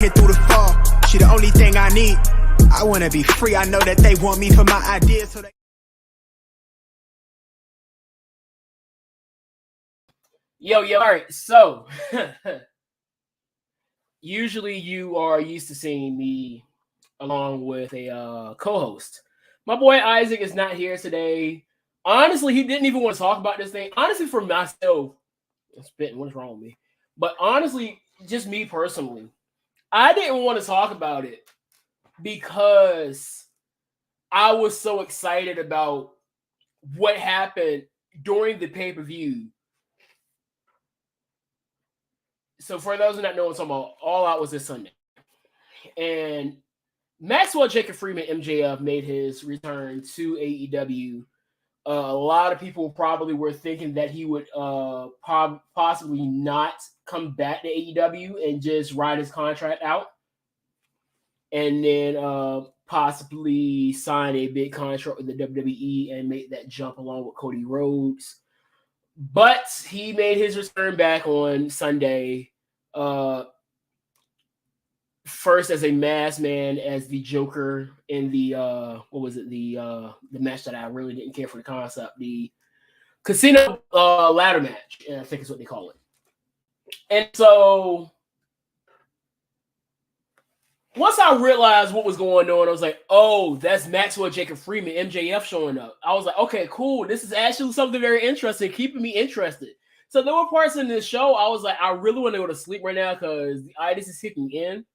Get through the fall. She the only thing I need. I want to be free. I know that they want me for my ideas. So they... Yo. All right. So, usually you are used to seeing me along with a co-host. My boy Isaac is not here today. Honestly, he didn't even want to talk about this thing. Honestly, for myself, spitting. What's wrong with me? But honestly, just me personally, I didn't want to talk about it because I was so excited about what happened during the pay-per-view. So for those who don't know what I'm talking about, All Out was this Sunday. And Maxwell Jacob Freeman, MJF, made his return to AEW. A lot of people probably were thinking that he would possibly not come back to AEW and just ride his contract out. And then possibly sign a big contract with the WWE and make that jump along with Cody Rhodes. But he made his return back on Sunday, first as a masked man, as the Joker in the the match that I really didn't care for the concept, the Casino ladder match, I think is what they call it. And so once I realized what was going on, I was like, oh, that's Maxwell Jacob Freeman, MJF, showing up. I was like, okay, cool. This is actually something very interesting, keeping me interested. So there were parts in this show I was like, I really want to go to sleep right now because the itis is kicking in.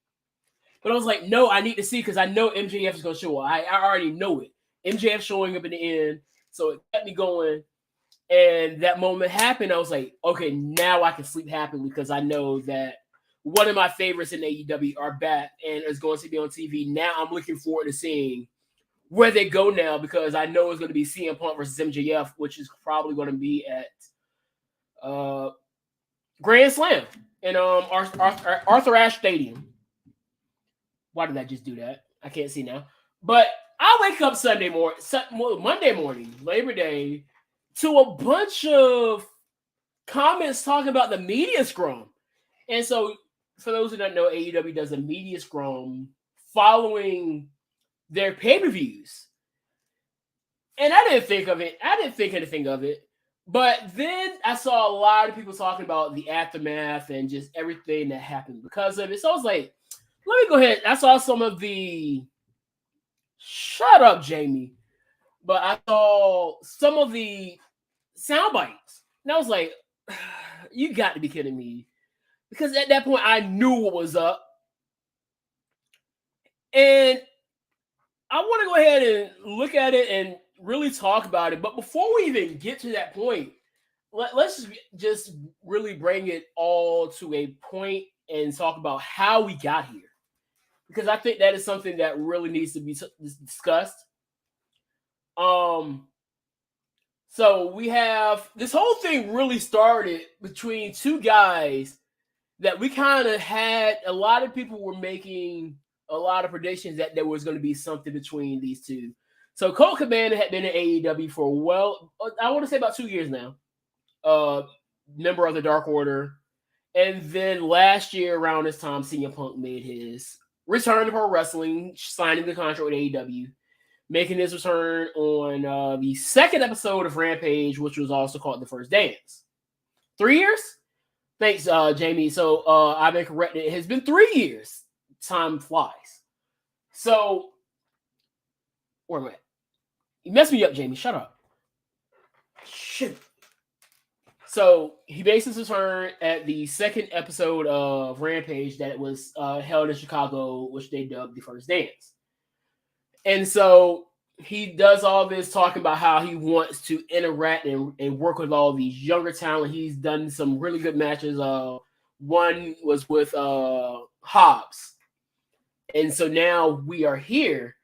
But I was like, no, I need to see because I know MJF is going to show up. I already know it. MJF showing up in the end. So it kept me going. And that moment happened. I was like, okay, now I can sleep happily because I know that one of my favorites in AEW are back and is going to be on TV. Now I'm looking forward to seeing where they go now because I know it's going to be CM Punk versus MJF, which is probably going to be at Grand Slam in Arthur Ashe Stadium. Why did I just do that? I can't see now. But I wake up Monday morning, Labor Day, to a bunch of comments talking about the media scrum. And so, for those who don't know, AEW does a media scrum following their pay-per-views. And I didn't think of it. I didn't think anything of it. But then I saw a lot of people talking about the aftermath and just everything that happened because of it. So I was like, let me go ahead. I saw some of the... Shut up, Jamie. But I saw some of the sound bites. And I was like, you got to be kidding me. Because at that point, I knew what was up. And I want to go ahead and look at it and really talk about it. But before we even get to that point, let's just really bring it all to a point and talk about how we got here. Because I think that is something that really needs to be discussed. So we have this whole thing really started between two guys that we kind of had. A lot of people were making a lot of predictions that there was going to be something between these two. So Colt Cabana had been in AEW for I want to say about 2 years now. Member of the Dark Order. And then last year around this time, CM Punk made his return to pro wrestling, signing the contract with AEW, making his return on the second episode of Rampage, which was also called The First Dance. 3 years? Thanks, Jamie. So I've been corrected. It has been 3 years. Time flies. So, where am I? You messed me up, Jamie. Shut up. Shit. So he makes his return at the second episode of Rampage that was held in Chicago, which they dubbed The First Dance. And so he does all this talking about how he wants to interact and work with all these younger talent. He's done some really good matches. One was with Hobbs. And so now we are here.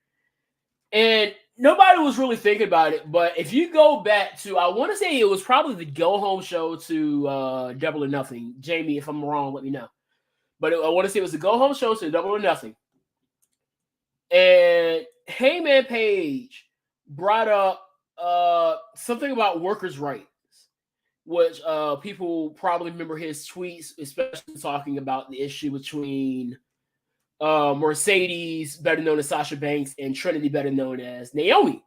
And nobody was really thinking about it. But if you go back to, I want to say it was probably the go-home show to Double or Nothing. Jamie, if I'm wrong, let me know. But I want to say it was the go-home show to Double or Nothing. And Heyman Page brought up something about workers' rights, which people probably remember his tweets, especially talking about the issue between Mercedes, better known as Sasha Banks, and Trinity, better known as Naomi.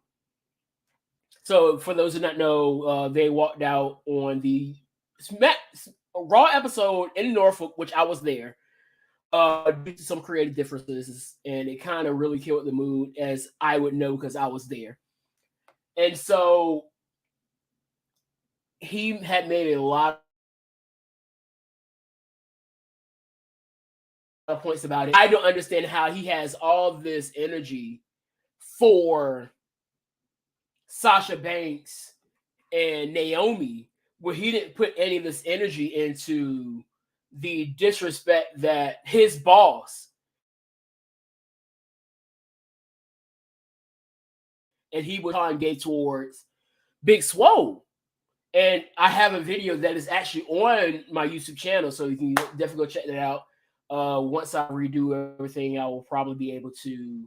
So for those who don't know, they walked out on the Raw episode in Norfolk, which I was there, due to some creative differences, and it kind of really killed the mood, as I would know because I was there. And so he had made a lot of points about it. I don't understand how he has all this energy for Sasha Banks and Naomi, where he didn't put any of this energy into the disrespect that his boss and he would gave towards Big Swole. And I have a video that is actually on my YouTube channel, so you can definitely go check that out. Once I redo everything, I will probably be able to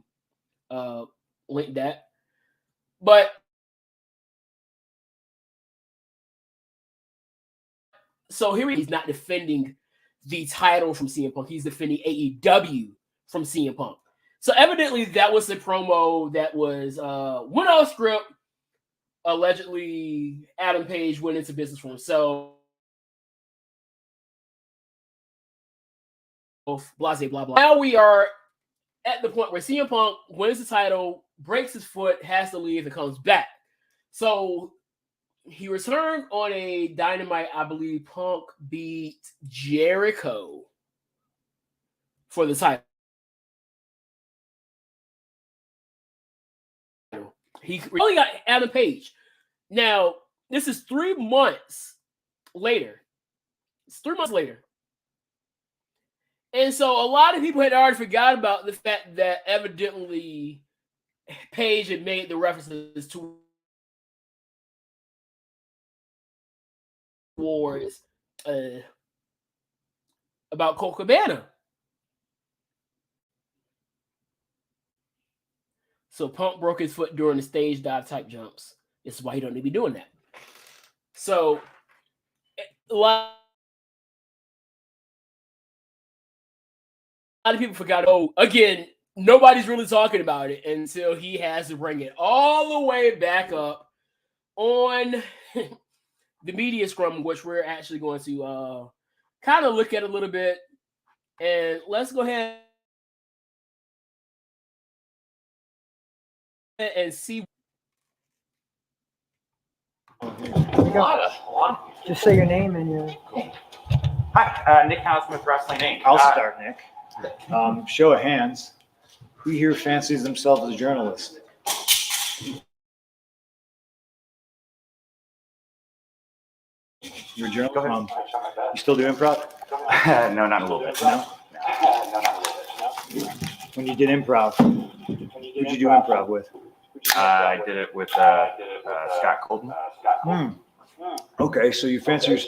link that. But so here he's not defending the title from CM Punk. He's defending AEW from CM Punk. So evidently that was the promo that was went off script. Allegedly, Adam Page went into business for himself. Blah, blah, blah. Now we are at the point where CM Punk wins the title, breaks his foot, has to leave, and comes back. So he returned on a Dynamite. I believe Punk beat Jericho for the title. He really got Adam Page. Now, this is 3 months later. It's 3 months later. And so a lot of people had already forgot about the fact that evidently Page had made the references towards about Colt Cabana. So Punk broke his foot during the stage dive type jumps. This is why he don't need to be doing that. So a lot of people forgot. Oh, again, nobody's really talking about it until he has to bring it all the way back up on the media scrum, which we're actually going to kind of look at a little bit. And let's go ahead and see. Just say your name and your. Hi, Nick House with Wrestling Inc. I'll start, Nick. Show of hands. Who here fancies themselves as a journalist? You're a journalist? You still do improv? No, not a little bit. No? When you did improv, who'd you do improv with? I did it with Scott Colton. Okay, so you fancy your...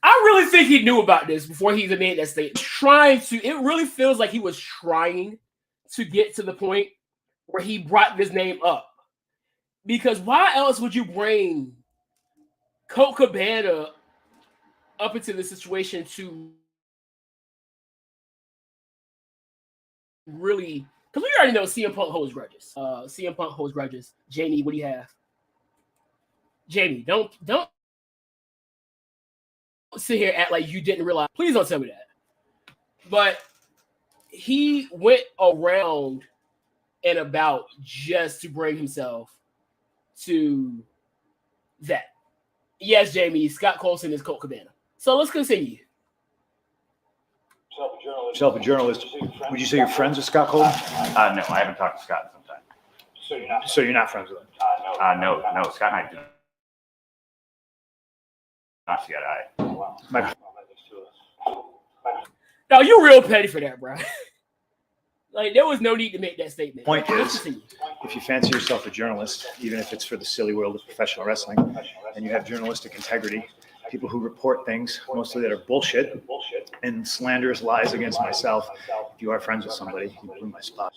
I really think he knew about this before he even made that statement. It really feels like he was trying to get to the point where he brought this name up. Because why else would you bring Colt Cabana up into the situation to really... Because we already know CM Punk holds grudges. CM Punk holds grudges. Jamie, what do you have? Jamie, don't sit here and act like you didn't realize. Please don't tell me that. But he went around and about just to bring himself to that. Yes, Jamie, Scott Coulson is Colt Cabana. So let's continue. Yourself a journalist. Would you say you're friends with Scott Colton? No, I haven't talked to Scott in some time. So you're not friends with him? No, Scott and I do not see eye to eye. No, you're real petty for that, bro. Like, there was no need to make that statement. Point is, if you fancy yourself a journalist, even if it's for the silly world of professional wrestling, and you have journalistic integrity, people who report things, mostly that are bullshit, and slanderous lies against myself, if you are friends with somebody, you blew my spot.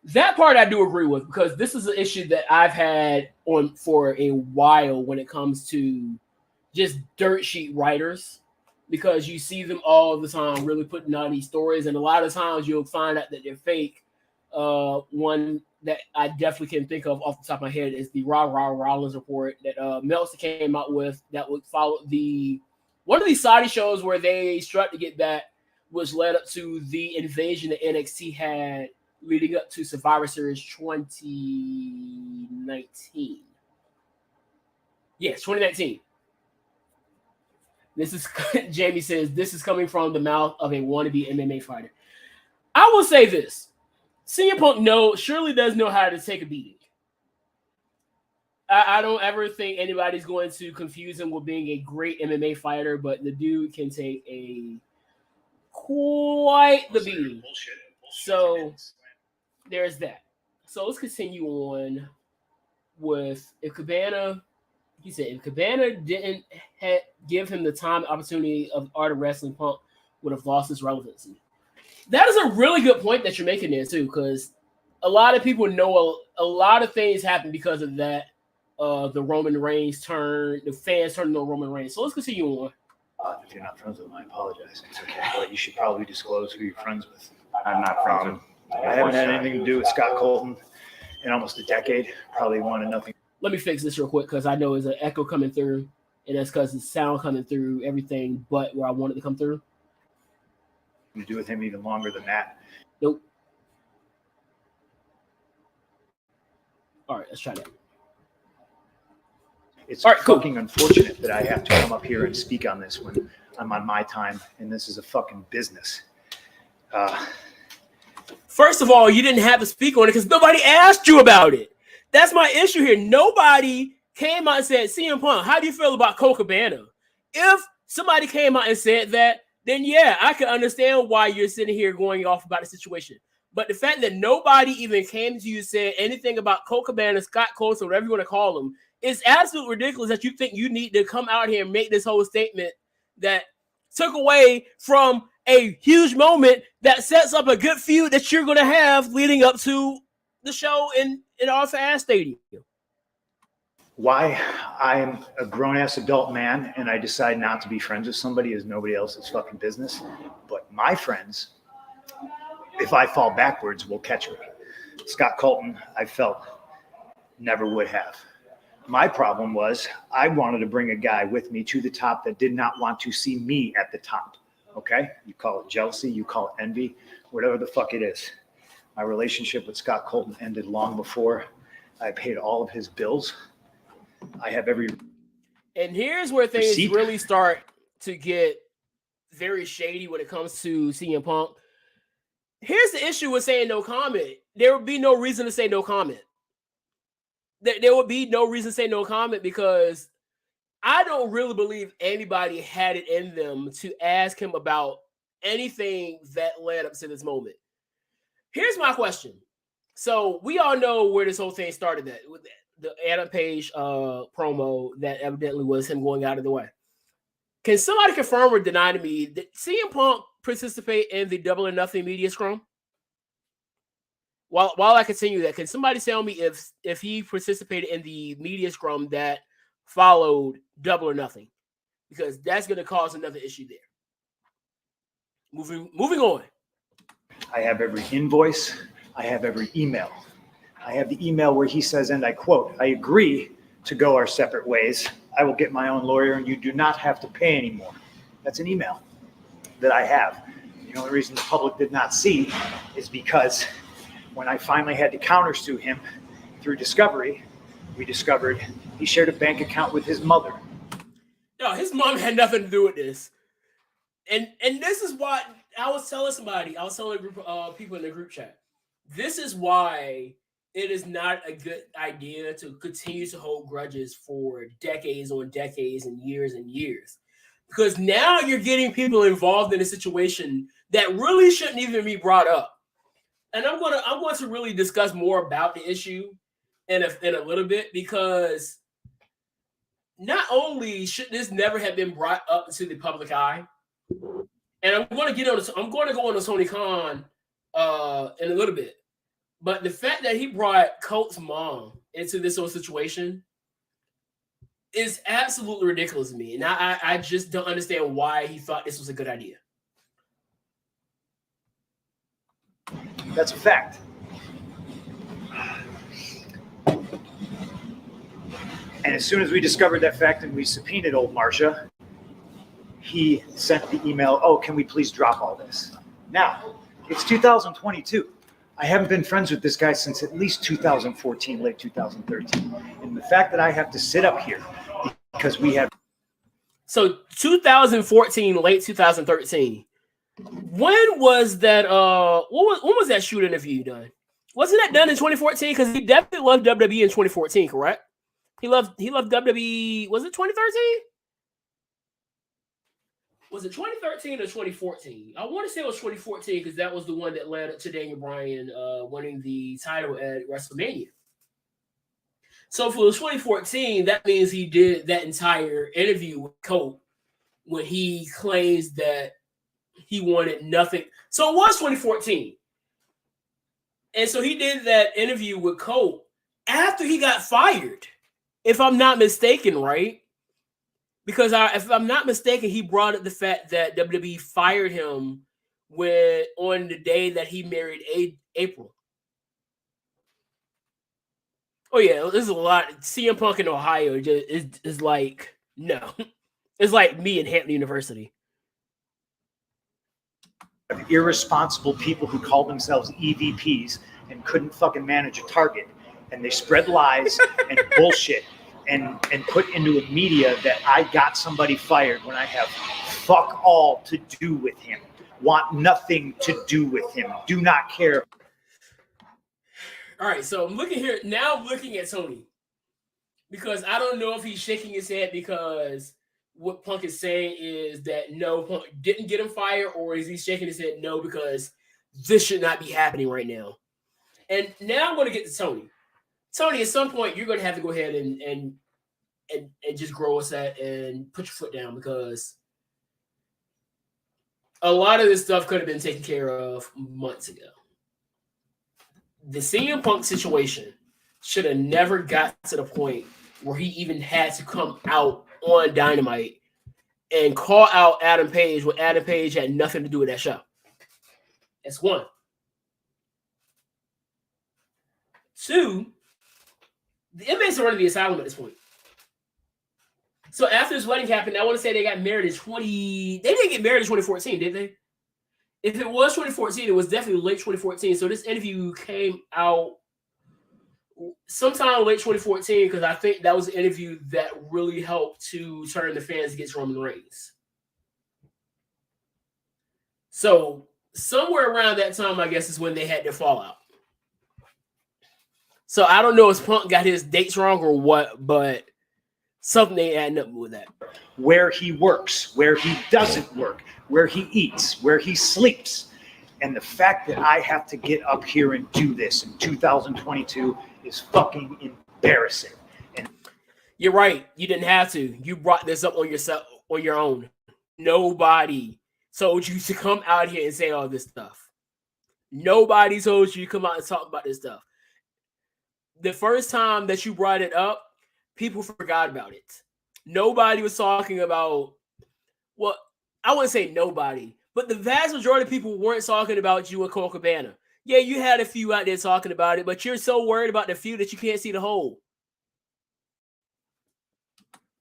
That part I do agree with, because this is an issue that I've had on for a while when it comes to just dirt sheet writers because you see them all the time really putting out these stories, and a lot of times you'll find out that they're fake. One that I definitely can think of off the top of my head is the Rollins report that Meltzer came out with that would follow one of these Saudi shows where they struck to get back, which led up to the invasion that NXT had leading up to Survivor Series 2019. Yes, 2019. This is Jamie says this is coming from the mouth of a wannabe MMA fighter. I will say this: CM Punk surely does know how to take a beating. I don't ever think anybody's going to confuse him with being a great MMA fighter, but the dude can take quite the beating. So there's that. So let's continue on with if Cabana didn't give him the time and opportunity of Art of Wrestling, Punk would have lost his relevancy. That is a really good point that you're making there too, because a lot of people know a lot of things happen because of that. The Roman Reigns turn, the fans turning on Roman Reigns. So let's continue on. If you're not friends with him, I apologize. It's okay, but you should probably disclose who you're friends with. I'm not friends with. I haven't had anything to do with Scott Colton in almost a decade. Probably wanted nothing. Let me fix this real quick because I know there's an echo coming through, and that's because the sound coming through everything but where I want it to come through. To do with him even longer than that. Nope. All right, let's try that. It's all right, fucking unfortunate that I have to come up here and speak on this when I'm on my time and this is a fucking business. First of all, you didn't have to speak on it because nobody asked you about it. That's my issue here. Nobody came out and said, CM Punk, how do you feel about Colt Cabana? If somebody came out and said that, then yeah, I can understand why you're sitting here going off about the situation. But the fact that nobody even came to you and said anything about Colt Cabana, Scott Colson, whatever you want to call him, it's absolutely ridiculous that you think you need to come out here and make this whole statement that took away from a huge moment that sets up a good feud that you're going to have leading up to the show in Arthur Ashe Stadium. Why I'm a grown-ass adult man and I decide not to be friends with somebody is nobody else's fucking business. But my friends, if I fall backwards, will catch me. Scott Colton, I felt, never would have. My problem was I wanted to bring a guy with me to the top that did not want to see me at the top. Okay? You call it jealousy, you call it envy, whatever the fuck it is. My relationship with Scott Colton ended long before I paid all of his bills. I have every... And here's where things really start to get very shady when it comes to CM Punk. Here's the issue with saying no comment. There would be no reason to say no comment. There would be no reason to say no comment because I don't really believe anybody had it in them to ask him about anything that led up to this moment. Here's my question. So we all know where this whole thing started at, with the Adam Page promo that evidently was him going out of the way. Can somebody confirm or deny to me that CM Punk participate in the Double or Nothing media scrum? While I continue that, can somebody tell me if he participated in the media scrum that followed Double or Nothing? Because that's going to cause another issue there. Moving on. I have every invoice. I have every email. I have the email where he says, and I quote, I agree to go our separate ways. I will get my own lawyer and you do not have to pay anymore. That's an email that I have. The only reason the public did not see is because when I finally had to countersue him through discovery, we discovered he shared a bank account with his mother. No, his mom had nothing to do with this. And this is why I was telling a group of people in the group chat, this is why it is not a good idea to continue to hold grudges for decades on decades and years. Because now you're getting people involved in a situation that really shouldn't even be brought up. And I'm going to really discuss more about the issue in a little bit, because not only should this never have been brought up to the public eye, and I'm going to go on to Tony Khan in a little bit, but the fact that he brought Colt's mom into this whole situation is absolutely ridiculous to me. And I just don't understand why he thought this was a good idea. That's a fact. And as soon as we discovered that fact and we subpoenaed old Marcia, he sent the email, oh, can we please drop all this? Now, it's 2022. I haven't been friends with this guy since at least 2014, late 2013. And the fact that I have to sit up here because we have... So 2014, late 2013. When was that, when was that shoot interview done? Wasn't that done in 2014? Because he definitely loved WWE in 2014, correct? He loved WWE, was it 2013? Was it 2013 or 2014? I want to say it was 2014 because that was the one that led up to Daniel Bryan winning the title at WrestleMania. So if it was 2014, that means he did that entire interview with Colt when he claims that he wanted nothing. So it was 2014. And so he did that interview with Colt after he got fired, if I'm not mistaken, right? Because if I'm not mistaken, he brought up the fact that WWE fired him on the day that he married April. Oh yeah, there's a lot. CM Punk in Ohio is like, no. It's like me in Hampton University. Irresponsible people who call themselves EVPs and couldn't fucking manage a target. And they spread lies and bullshit and put into a media that I got somebody fired when I have fuck all to do with him. Want nothing to do with him. Do not care. All right, so I'm looking here. Now I'm looking at Tony. Because I don't know if he's shaking his head because what Punk is saying is that no, Punk didn't get him fired, or is he shaking his head no because this should not be happening right now? And now I'm going to get to Tony. Tony, at some point, you're going to have to go ahead and just grow us that and put your foot down because a lot of this stuff could have been taken care of months ago. The CM Punk situation should have never got to the point where he even had to come out on Dynamite and call out Adam Page when Adam Page had nothing to do with that show. That's one. Two, the inmates are running the asylum at this point. So after this wedding happened, I want to say they got married in They didn't get married in 2014, did they? If it was 2014, it was definitely late 2014. So this interview came out sometime late 2014 because I think that was the interview that really helped to turn the fans against Roman Reigns. So somewhere around that time, I guess, is when they had their fallout. So I don't know if Punk got his dates wrong or what, but something ain't adding up with that. Where he works, where he doesn't work, where he eats, where he sleeps. And the fact that I have to get up here and do this in 2022 is fucking embarrassing. And you're right. You didn't have to. You brought this up on yourself, on your own. Nobody told you to come out here and say all this stuff. Nobody told you to come out and talk about this stuff. The first time that you brought it up, people forgot about it. Nobody was talking about, well, I wouldn't say nobody, but the vast majority of people weren't talking about you and Colt Cabana. Yeah, you had a few out there talking about it, but you're so worried about the few that you can't see the whole.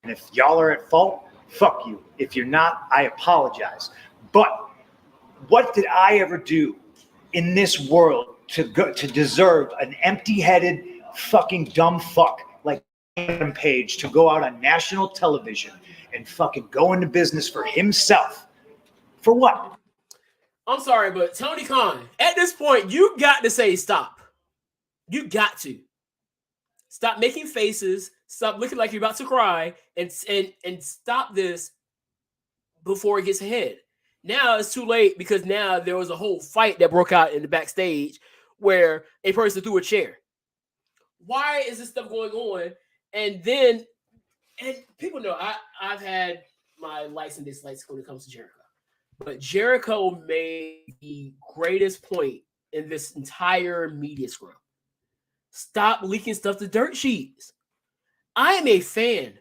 And if y'all are at fault, fuck you. If you're not, I apologize. But what did I ever do in this world to deserve an empty-headed fucking dumb fuck like Adam Page to go out on national television and fucking go into business for himself? For what? I'm sorry, but Tony Khan, at this point, you got to say stop. You got to. Stop making faces. Stop looking like you're about to cry and stop this before it gets ahead. Now it's too late because now there was a whole fight that broke out in the backstage where a person threw a chair. Why is this stuff going on? And people know I've had my likes and dislikes when it comes to Jericho. But Jericho made the greatest point in this entire media scrum. Stop leaking stuff to dirt sheets. I am a fan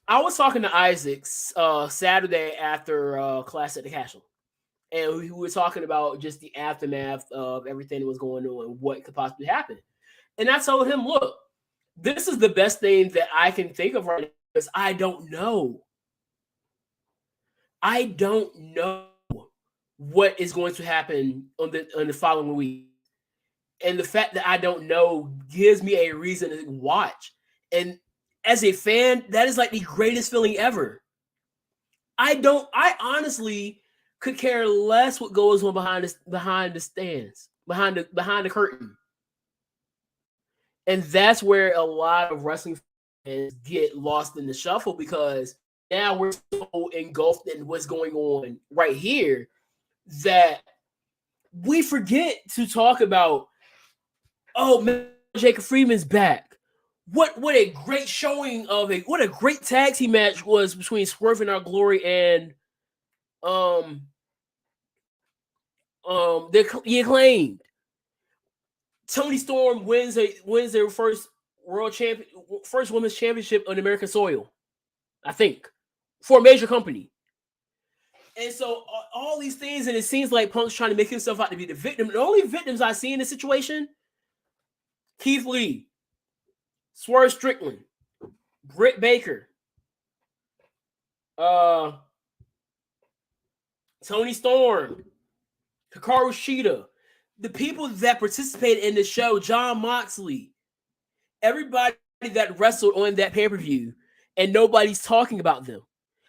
I was talking to Isaac Saturday after class at the Castle, and we were talking about just the aftermath of everything that was going on and what could possibly happen. And I told him, look, this is the best thing that I can think of right now because I don't know. I don't know what is going to happen on the following week. And the fact that I don't know gives me a reason to watch. And as a fan, that is like the greatest feeling ever. I honestly could care less what goes on behind the stands, behind the curtain. And that's where a lot of wrestling fans get lost in the shuffle because now we're so engulfed in what's going on right here that we forget to talk about, oh man, Jacob Freeman's back. What a great showing of what a great tag team match was between Swerve and Our Glory and the Acclaimed. Toni Storm wins their first women's championship on American soil, I think, for a major company. And so all these things, and it seems like Punk's trying to make himself out to be the victim. The only victims I see in this situation, Keith Lee, Swerve Strickland, Britt Baker, Toni Storm, Hikaru Shida, the people that participated in the show, Jon Moxley, everybody that wrestled on that pay-per-view, and nobody's talking about them.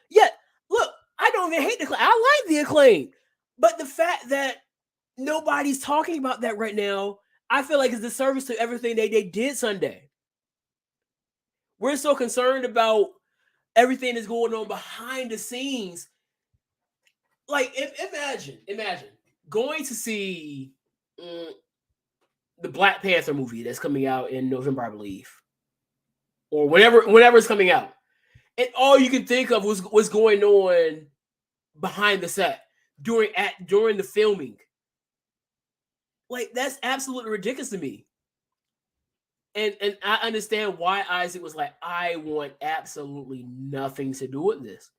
Yet, look, I don't even hate the Acclaim. I like the Acclaim. But the fact that nobody's talking about that right now, I feel like it's a disservice to everything they did Sunday. We're so concerned about everything that's going on behind the scenes. Like, imagine going to see the Black Panther movie that's coming out in November, I believe, or whenever it's coming out, and all you can think of was what's going on behind the set during the filming. Like, that's absolutely ridiculous to me. And I understand why Isaac was like, I want absolutely nothing to do with this.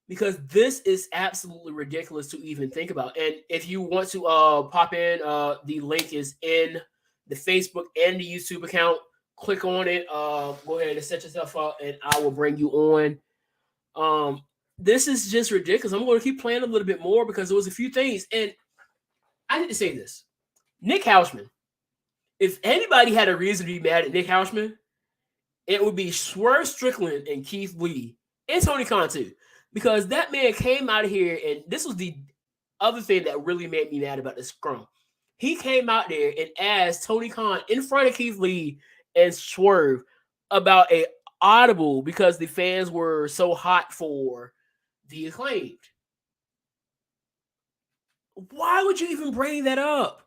Because this is absolutely ridiculous to even think about. And if you want to pop in, the link is in the Facebook and the YouTube account. Click on it. Go ahead and set yourself up, and I will bring you on. This is just ridiculous. I'm going to keep playing a little bit more because there was a few things. And I need to say this. Nick Houshman. If anybody had a reason to be mad at Nick Houshman, it would be Swerve Strickland and Keith Lee and Tony Khan too. Because that man came out of here, and this was the other thing that really made me mad about the Scrum. He came out there and asked Tony Khan in front of Keith Lee and Swerve about a audible because the fans were so hot for the Acclaimed. Why would you even bring that up?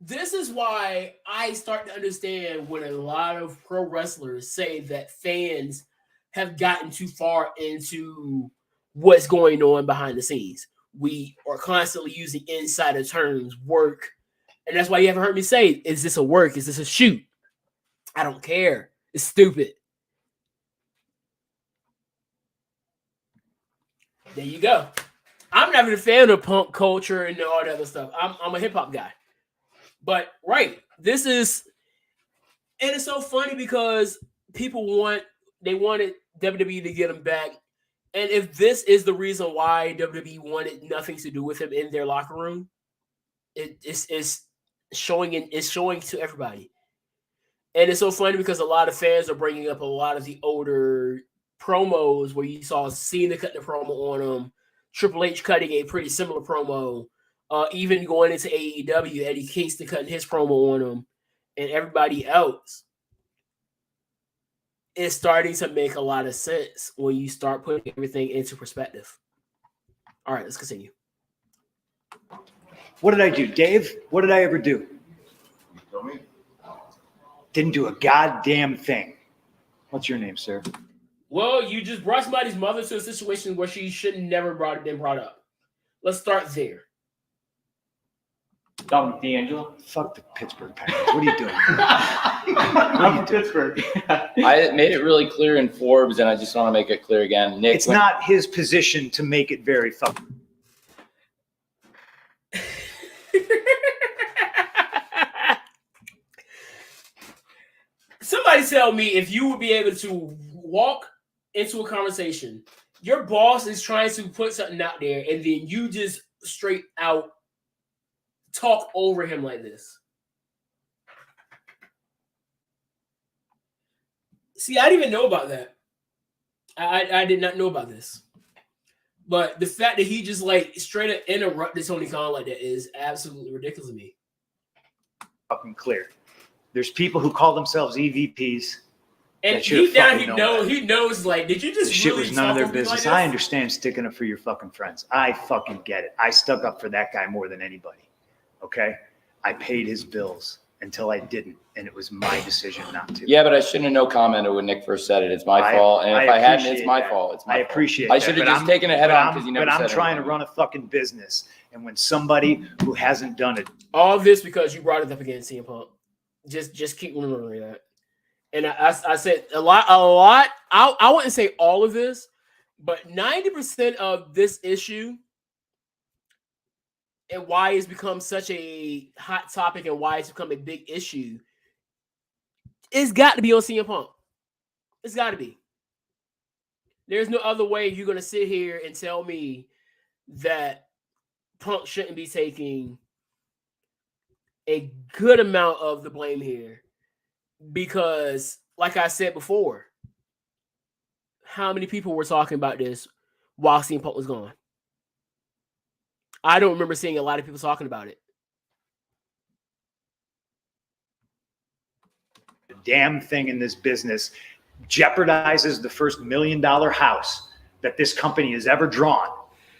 This is why I start to understand when a lot of pro wrestlers say that fans have gotten too far into what's going on behind the scenes. We are constantly using insider terms, work. And that's why you haven't heard me say, is this a work? Is this a shoot? I don't care. It's stupid. There you go. I'm not even a fan of punk culture and all that other stuff. I'm a hip hop guy. But right, this is, and it's so funny because people wanted WWE to get him back. And if this is the reason why WWE wanted nothing to do with him in their locker room, it's showing to everybody. And it's so funny because a lot of fans are bringing up a lot of the older promos where you saw Cena cut the promo on him, Triple H cutting a pretty similar promo, even going into AEW, Eddie Kingston cutting his promo on him, and everybody else. It's starting to make a lot of sense when you start putting everything into perspective. All right, let's continue. What did I do, Dave? What did I ever do? You tell me. Didn't do a goddamn thing. What's your name, sir? Well, you just brought somebody's mother to a situation where she should never been brought up. Let's start there. Dominic D'Angelo. Fuck the Pittsburgh Penguins. What are you doing? I'm Pittsburgh. I made it really clear in Forbes, and I just want to make it clear again. Nick, It's not his position to make it very fucking. Somebody tell me if you would be able to walk into a conversation, your boss is trying to put something out there, and then you just straight out talk over him like this. See, I didn't even know about that. I did not know about this. But the fact that he just like straight up interrupted Tony Khan like that is absolutely ridiculous to me. Fucking clear. There's people who call themselves EVPs. And deep down, he knows, like, did you just This shit really was none of their talk over me business. like I this? understand sticking up for your fucking friends. I fucking get it. I stuck up for that guy more than anybody. Okay? I paid his bills until I didn't, and it was my decision not to. yeah, but I shouldn't have no commented when Nick first said it. It's my fault, and if I hadn't, it's my fault. It's my I fault. appreciate I that, should have but just taken it head on because you never But said I'm trying to anything. run a fucking business, and when somebody who hasn't done it, All this because you brought it up again, CM Punk. Just keep remembering that. And I said a lot. I wouldn't say all of this, but 90% of this issue and why it's become such a hot topic and why it's become a big issue, it's got to be on CM Punk. It's got to be. There's no other way you're going to sit here and tell me that Punk shouldn't be taking a good amount of the blame here. Because, like I said before, how many people were talking about this while CM Punk was gone? I don't remember seeing a lot of people talking about it. the damn thing in this business jeopardizes the first $1 million house that this company has ever drawn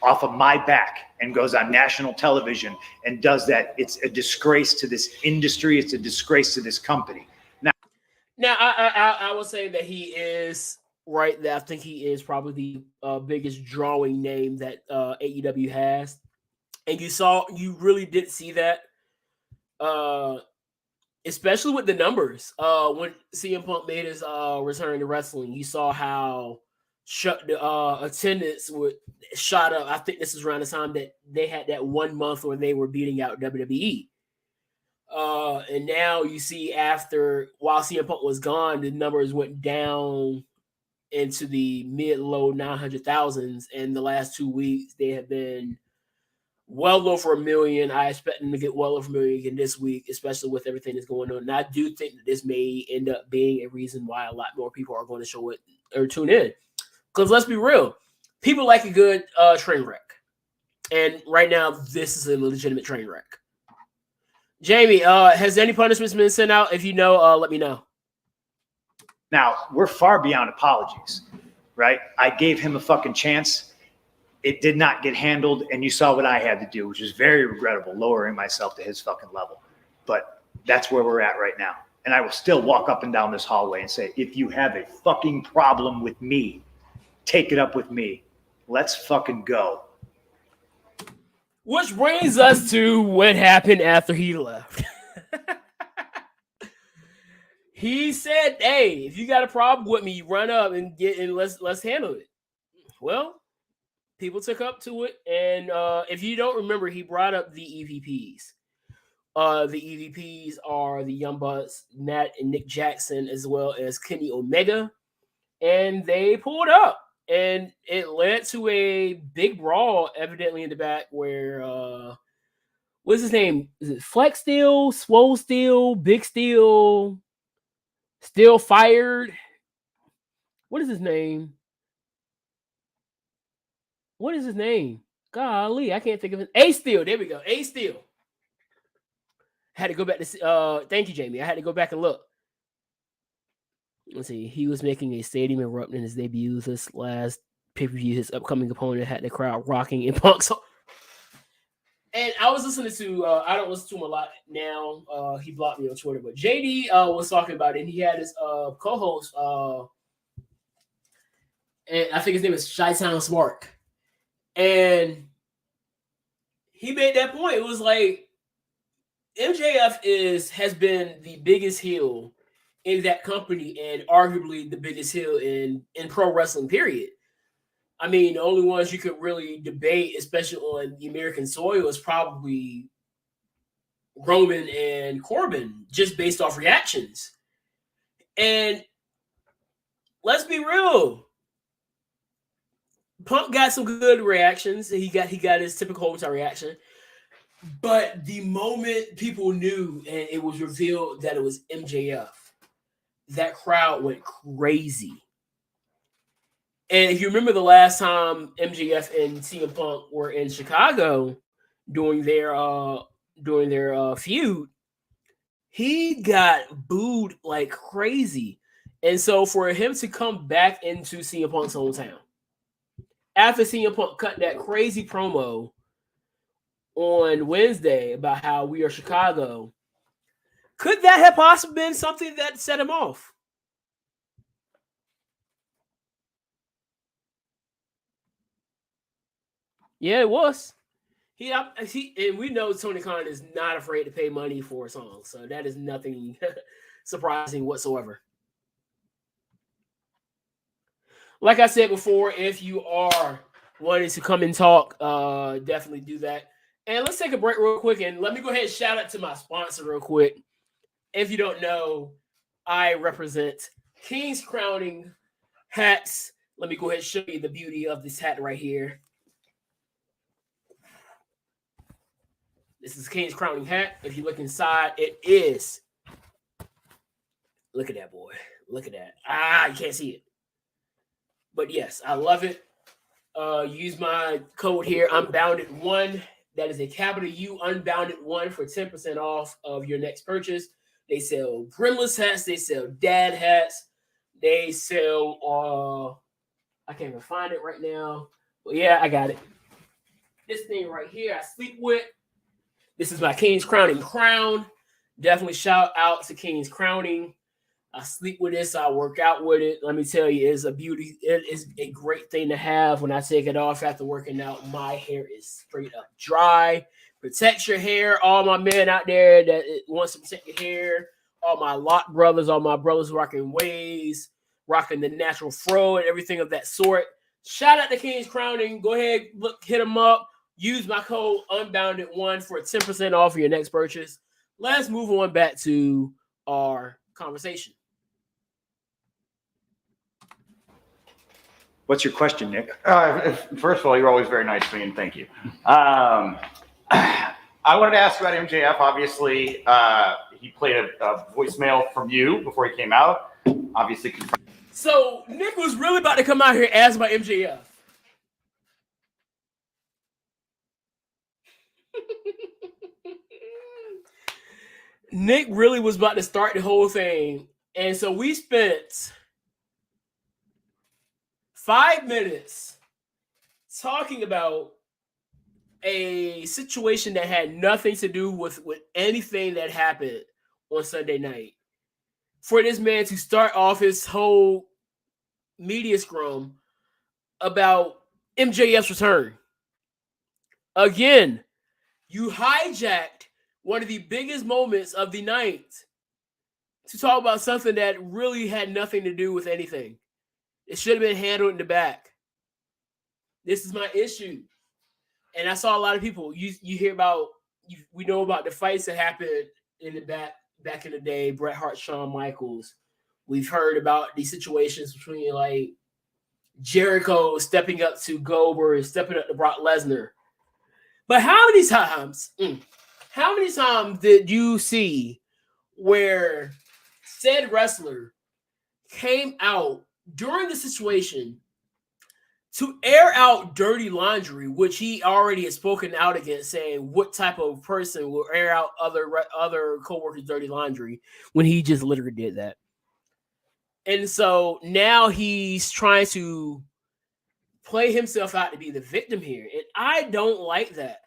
off of my back and goes on national television and does that, it's a disgrace to this industry. It's a disgrace to this company. Now, I will say that he is right. That I think he is probably the biggest drawing name that AEW has, and you really did see that, especially with the numbers. When CM Punk made his return to wrestling, you saw how the attendance shot up. I think this is around the time that they had that 1 month where they were beating out WWE. And now you see while CM Punk was gone, the numbers went down into the mid-low 900,000s. And the last 2 weeks, they have been well over 1 million. I expect them to get well over 1 million again this week, especially with everything that's going on. And I do think that this may end up being a reason why a lot more people are going to show it or tune in. Because let's be real, people like a good train wreck. And right now, this is a legitimate train wreck. Jamie, has any punishments been sent out? If you know, let me know. Now, we're far beyond apologies, right? I gave him a fucking chance. It did not get handled, and you saw what I had to do, which is very regrettable, lowering myself to his fucking level. But that's where we're at right now. And I will still walk up and down this hallway and say, if you have a fucking problem with me, take it up with me. Let's fucking go. Which brings us to what happened after he left. He said, "Hey, if you got a problem with me, run up and let's handle it." Well, people took up to it, and if you don't remember, he brought up the EVPs. The EVPs are the Young Bucks, Matt and Nick Jackson, as well as Kenny Omega, and they pulled up. And it led to a big brawl, evidently in the back, where what's his name? Is it Flex Steel, Swole Steel, Big Steel, Steel Fired? What is his name? What is his name? Golly, I can't think of it. A Steel. There we go. A Steel. Had to go back to. Thank you, Jamie. I had to go back and look. Let's see. He was making a stadium erupt in his debut this last pay-per-view. His upcoming opponent had the crowd rocking in Punk's. And I was listening to, I don't listen to him a lot now. He blocked me on Twitter, but JD was talking about it, and he had his co-host, and I think his name is Chi-Town Smart. And he made that point. It was like, MJF has been the biggest heel in that company and arguably the biggest heel in pro wrestling, period. I mean, the only ones you could really debate, especially on the American soil, is probably Roman and Corbin, just based off reactions. And let's be real, Punk got some good reactions. He got his typical hometown reaction. But the moment people knew and it was revealed that it was MJF, that crowd went crazy. And if you remember the last time MJF and CM Punk were in Chicago during their feud, he got booed like crazy. And so for him to come back into CM Punk's hometown after CM Punk cut that crazy promo on Wednesday about how we are Chicago, could that have possibly been something that set him off? Yeah, it was. And we know Tony Khan is not afraid to pay money for a song, so that is nothing surprising whatsoever. Like I said before, if you are wanting to come and talk, definitely do that. And let's take a break real quick, and let me go ahead and shout out to my sponsor real quick. If you don't know, I represent King's Crowning Hats. Let me go ahead and show you the beauty of this hat right here. This is King's Crowning hat. If you look inside, it is. Look at that, boy. Look at that. You can't see it. But yes, I love it. Use my code here, Unbounded1. That is a capital U, Unbounded1 for 10% off of your next purchase. They sell brimless hats. They sell dad hats. They sell, I can't even find it right now. But yeah, I got it. This thing right here, I sleep with. This is my King's Crowning crown. Definitely shout out to King's Crowning. I sleep with this. I work out with it. Let me tell you, it's a beauty. It is a great thing to have. When I take it off after working out, my hair is straight up dry. Protects your hair. All my men out there that wants to protect your hair. All my lock brothers, all my brothers rocking waves, rocking the natural fro and everything of that sort. Shout out to King's Crowning. Go ahead, hit them up. Use my code Unbounded1 for 10% off of your next purchase. Let's move on back to our conversation. What's your question, Nick? First of all, you're always very nice to me, and thank you. I wanted to ask about MJF. Obviously, he played a voicemail from you before he came out. Obviously, so Nick was really about to come out here and ask about MJF. Nick really was about to start the whole thing. And so we spent 5 minutes talking about a situation that had nothing to do with anything that happened on Sunday night. For this man to start off his whole media scrum about MJF's return. Again, you hijacked one of the biggest moments of the night to talk about something that really had nothing to do with anything. It should have been handled in the back. This is my issue. And I saw a lot of people, you hear about, we know about the fights that happened in the back in the day, Bret Hart, Shawn Michaels. We've heard about these situations between like Jericho stepping up to Goldberg, stepping up to Brock Lesnar. But how many times did you see where said wrestler came out during the situation to air out dirty laundry, which he already had spoken out against, saying what type of person will air out other coworkers' dirty laundry when he just literally did that? And so now he's trying to play himself out to be the victim here. And I don't like that.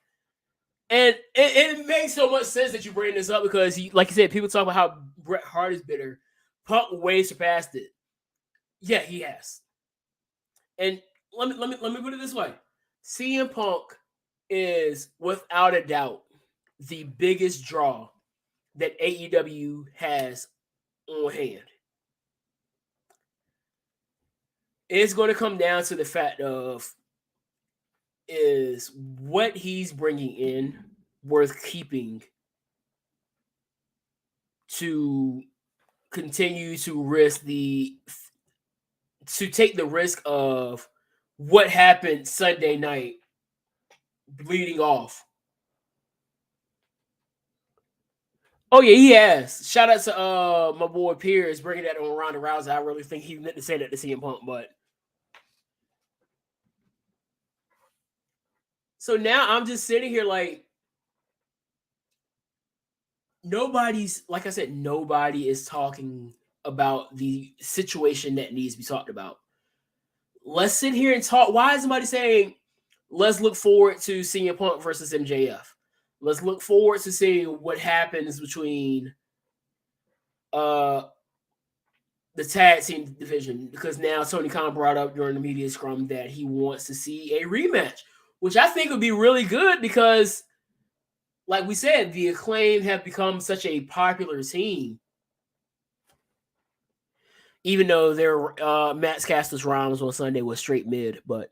And it makes so much sense that you bring this up because, like you said, people talk about how Bret Hart is bitter. Punk way surpassed it. Yeah, he has. And let me put it this way. CM Punk is, without a doubt, the biggest draw that AEW has on hand. It's going to come down to the fact of, is what he's bringing in worth keeping to continue to take the risk of what happened Sunday night bleeding off. Oh yeah, he has. Shout out to my boy Pierce bringing that on Ronda Rousey. I really think he meant to say that to CM Punk, but so now I'm just sitting here like, nobody's, like I said, nobody is talking about the situation that needs to be talked about. Let's sit here and talk. Why is somebody saying, let's look forward to CM Punk versus MJF? Let's look forward to seeing what happens between the tag team division, because now Tony Khan brought up during the media scrum that he wants to see a rematch, which I think would be really good because, like we said, the Acclaim have become such a popular team. Even though their Max Caster's rhymes on Sunday was straight mid, but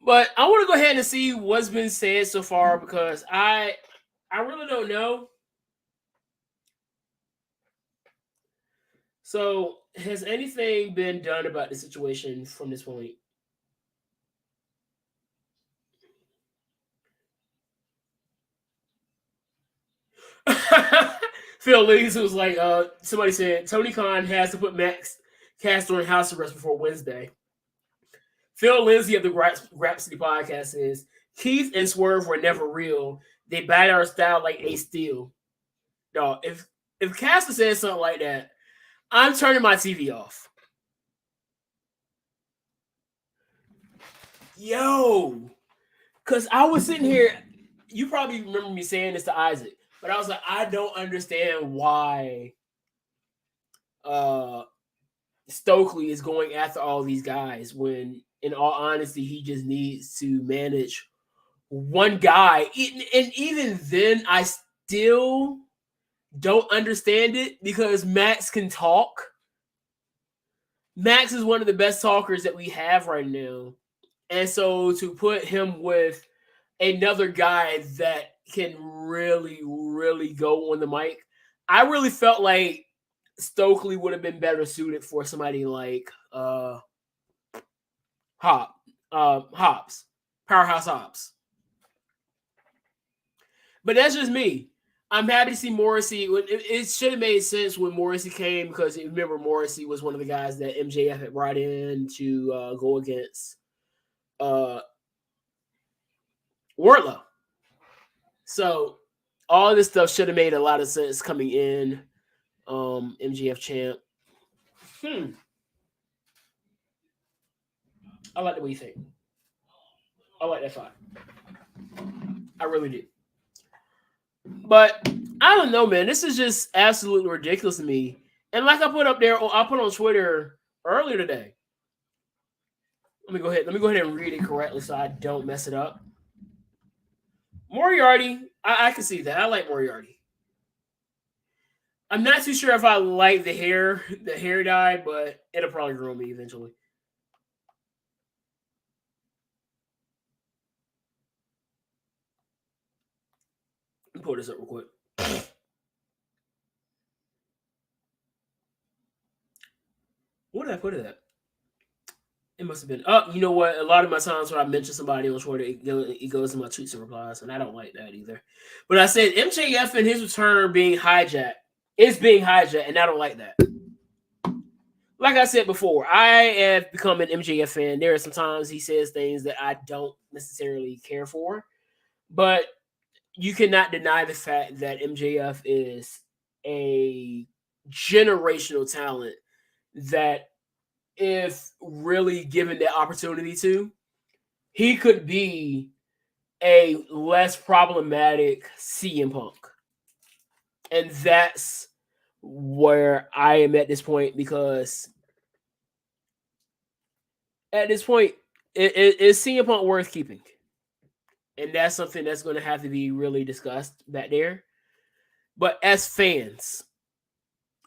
but I want to go ahead and see what's been said so far, because I really don't know. So, has anything been done about the situation from this point? Phil Lees was like, somebody said Tony Khan has to put Max Caster on house arrest before Wednesday. Phil Lindsay of the Rhapsody podcast says, Keith and Swerve were never real. They bite our style like they steal. No, if Caster says something like that, I'm turning my TV off. Yo, because I was sitting here, you probably remember me saying this to Isaac, but I was like, I don't understand why Stokely is going after all these guys when, in all honesty, he just needs to manage one guy. And even then, I still don't understand it, because Max can talk. Max is one of the best talkers that we have right now. And so to put him with another guy that can really, really go on the mic, I really felt like Stokely would have been better suited for somebody like Hobbs, Powerhouse Hobbs. But that's just me. I'm happy to see Morrissey. It should have made sense when Morrissey came, because remember, Morrissey was one of the guys that MJF had brought in to go against Wardlow. So all this stuff should have made a lot of sense coming in. MJF champ. I like the way you think. I like that thought. I really do. But I don't know, man. This is just absolutely ridiculous to me. And like I put up there, I put on Twitter earlier today. Let me go ahead and read it correctly so I don't mess it up. Moriarty, I can see that. I like Moriarty. I'm not too sure if I like the hair dye, but it'll probably grow me eventually. Let me pull this up real quick. What did I put it at? It must have been you know what? A lot of my times when I mention somebody on Twitter, it goes in my tweets and replies, and I don't like that either. But I said MJF and his return being hijacked. It's being hijacked, and I don't like that. Like I said before, I have become an MJF fan. There are some times he says things that I don't necessarily care for, but you cannot deny the fact that MJF is a generational talent that, if really given the opportunity to, he could be a less problematic CM Punk. And that's where I am at this point, because at this point, is CM Punk worth keeping? And that's something that's going to have to be really discussed back there. But as fans,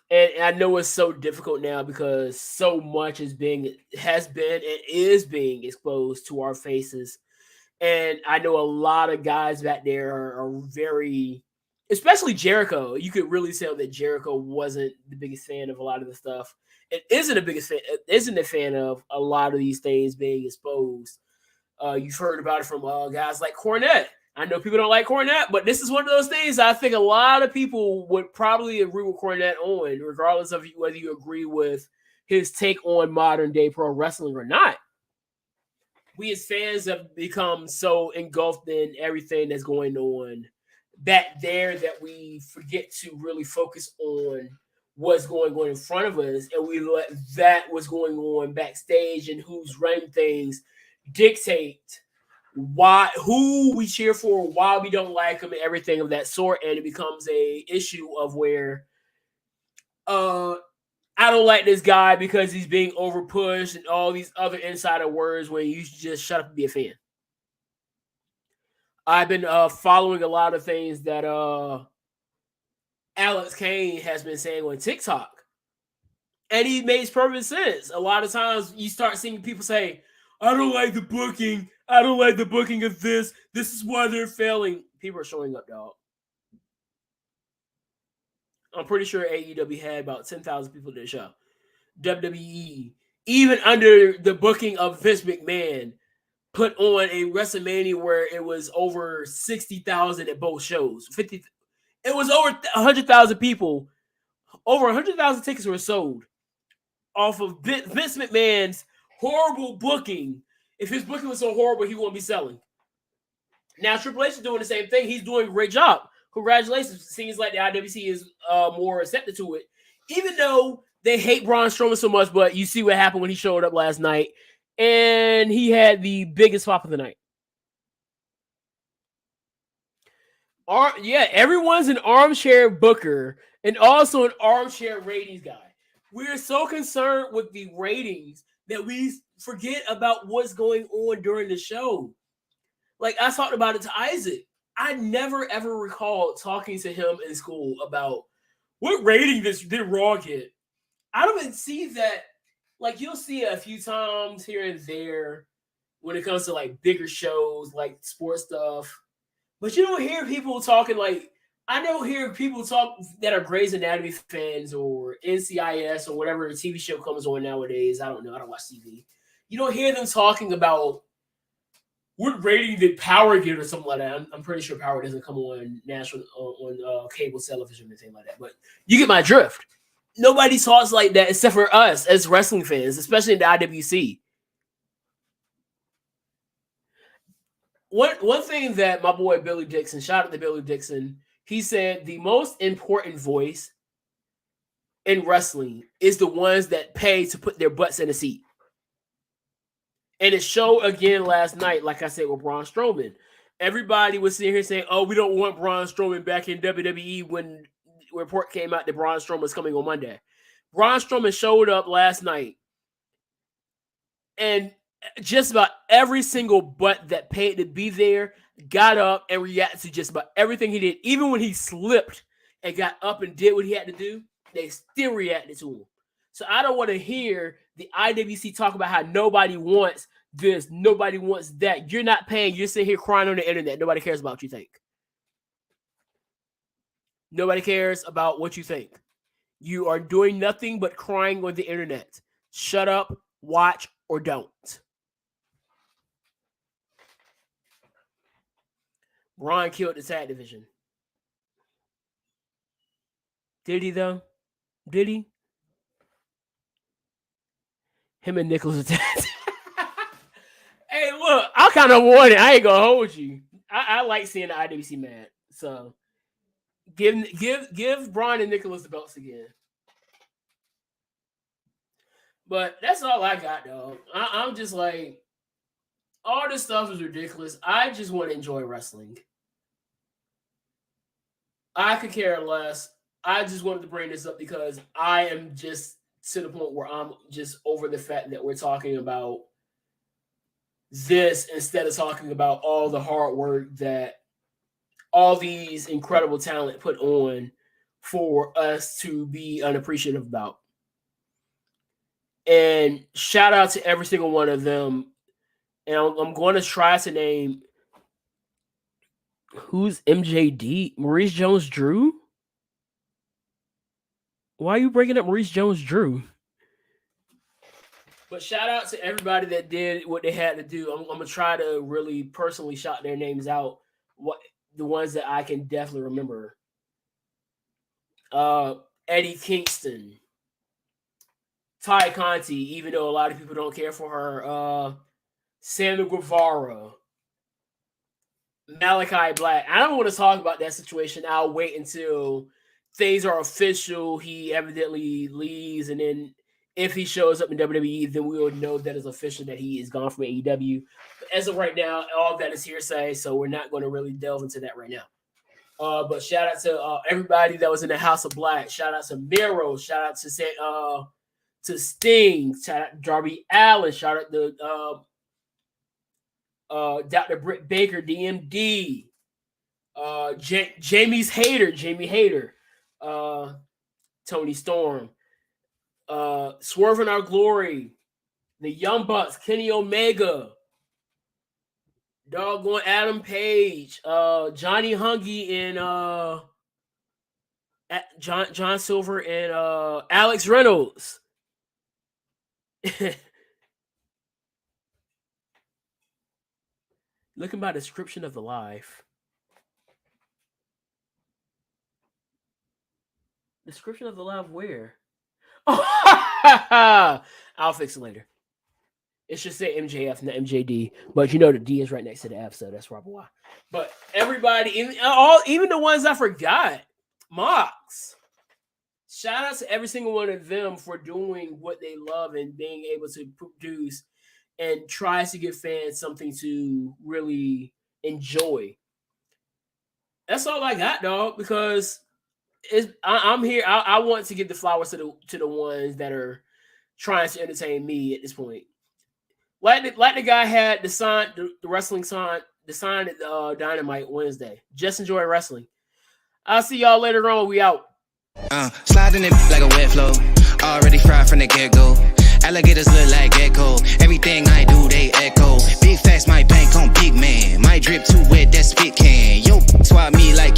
and I know it's so difficult now because so much has been and is being exposed to our faces. And I know a lot of guys back there are very, especially Jericho. You could really tell that Jericho wasn't the biggest fan of a lot of the stuff. It isn't a fan of a lot of these things being exposed. You've heard about it from guys like Cornette. I know people don't like Cornette, but this is one of those things I think a lot of people would probably agree with Cornette on, regardless of whether you agree with his take on modern day pro wrestling or not. We as fans have become so engulfed in everything that's going on back there that we forget to really focus on what's going on in front of us, and we let that what's going on backstage and who's running things dictate who we cheer for, why we don't like them, and everything of that sort. And it becomes a issue of where I don't like this guy because he's being overpushed and all these other insider words when you should just shut up and be a fan. I've been following a lot of things that Alex Kane has been saying on TikTok. And he makes perfect sense. A lot of times you start seeing people say, I don't like the booking. I don't like the booking of this. This is why they're failing. People are showing up, dog. I'm pretty sure AEW had about 10,000 people to the show. WWE, even under the booking of Vince McMahon, put on a WrestleMania where it was over 60,000 at both shows. It was over 100,000 people. Over 100,000 tickets were sold off of Vince McMahon's horrible booking. If his booking was so horrible, he won't be selling. Now, Triple H is doing the same thing. He's doing a great job. Congratulations. It seems like the IWC is more receptive to it. Even though they hate Braun Strowman so much, but you see what happened when he showed up last night. And he had the biggest pop of the night. Everyone's an armchair booker and also an armchair ratings guy. We're so concerned with the ratings that we forget about what's going on during the show. Like I talked about it to Isaac. I never ever recall talking to him in school about what rating did Raw get. I don't even see that. Like you'll see it a few times here and there when it comes to like bigger shows, like sports stuff. But you don't hear people talking like, I don't hear people talk that are Grey's Anatomy fans or NCIS or whatever TV show comes on nowadays. I don't know. I don't watch TV. You don't hear them talking about what rating did Power get or something like that. I'm pretty sure Power doesn't come on national on cable television or anything like that. But you get my drift. Nobody talks like that except for us as wrestling fans, especially in the IWC. One thing that my boy Billy Dixon, shout out to Billy Dixon, he said the most important voice in wrestling is the ones that pay to put their butts in a seat. And it showed again last night, like I said, with Braun Strowman. Everybody was sitting here saying, oh, we don't want Braun Strowman back in WWE when the report came out that Braun Strowman was coming on Monday. Braun Strowman showed up last night. And just about every single butt that paid to be there got up and reacted to just about everything he did. Even when he slipped and got up and did what he had to do, they still reacted to him. So I don't want to hear the IWC talk about how nobody wants this, nobody wants that. You're not paying. You're sitting here crying on the internet. Nobody cares about what you think. Nobody cares about what you think. You are doing nothing but crying on the internet. Shut up, watch, or don't. Braun killed the tag division. Did he, though? Did he? Him and Nicholas attacked. Hey, look, I kind of wanted. I ain't gonna hold you. I like seeing the IWC mad. So give Braun and Nicholas the belts again. But that's all I got, dog. I'm just like, all this stuff is ridiculous. I just want to enjoy wrestling. I could care less. I just wanted to bring this up because I am just to the point where I'm just over the fact that we're talking about this instead of talking about all the hard work that all these incredible talent put on for us to be unappreciative about. And shout out to every single one of them. And I'm going to try to name who's MJD? Maurice Jones-Drew? Why are you bringing up Maurice Jones-Drew? But shout out to everybody that did what they had to do. I'm going to try to really personally shout their names out. The ones that I can definitely remember. Eddie Kingston. Ty Conti, even though a lot of people don't care for her. Sandra Guevara. Malachi Black. I don't want to talk about that situation. I'll wait until things are official. He evidently leaves, and then if he shows up in WWE, then we will know that it's official that he is gone from AEW. But as of right now, all of that is hearsay, so we're not going to really delve into that right now. But shout out to everybody that was in the House of Black. Shout out to Miro. Shout out to Sting. Shout out to Darby Allin. Shout out to Dr. Britt Baker, DMD. Jamie Hayter. Tony Storm. Swerve in Our Glory. The Young Bucks. Kenny Omega. Doggone Adam Page. Johnny Hungy and John Silver and Alex Reynolds. Looking by description of the live. Description of the live where? I'll fix it later. It should say MJF, not MJD. But you know the D is right next to the F, so that's probably why. But everybody, even the ones I forgot, Mox. Shout out to every single one of them for doing what they love and being able to produce and tries to give fans something to really enjoy. That's all I got, dog, because I'm here. I want to give the flowers to the ones that are trying to entertain me at this point. Like the guy had the wrestling sign, the sign at Dynamite Wednesday. Just enjoy wrestling. I'll see y'all later on. We out. Sliding it like a wet flow. Already fried from the get-go. Alligators look like gecko.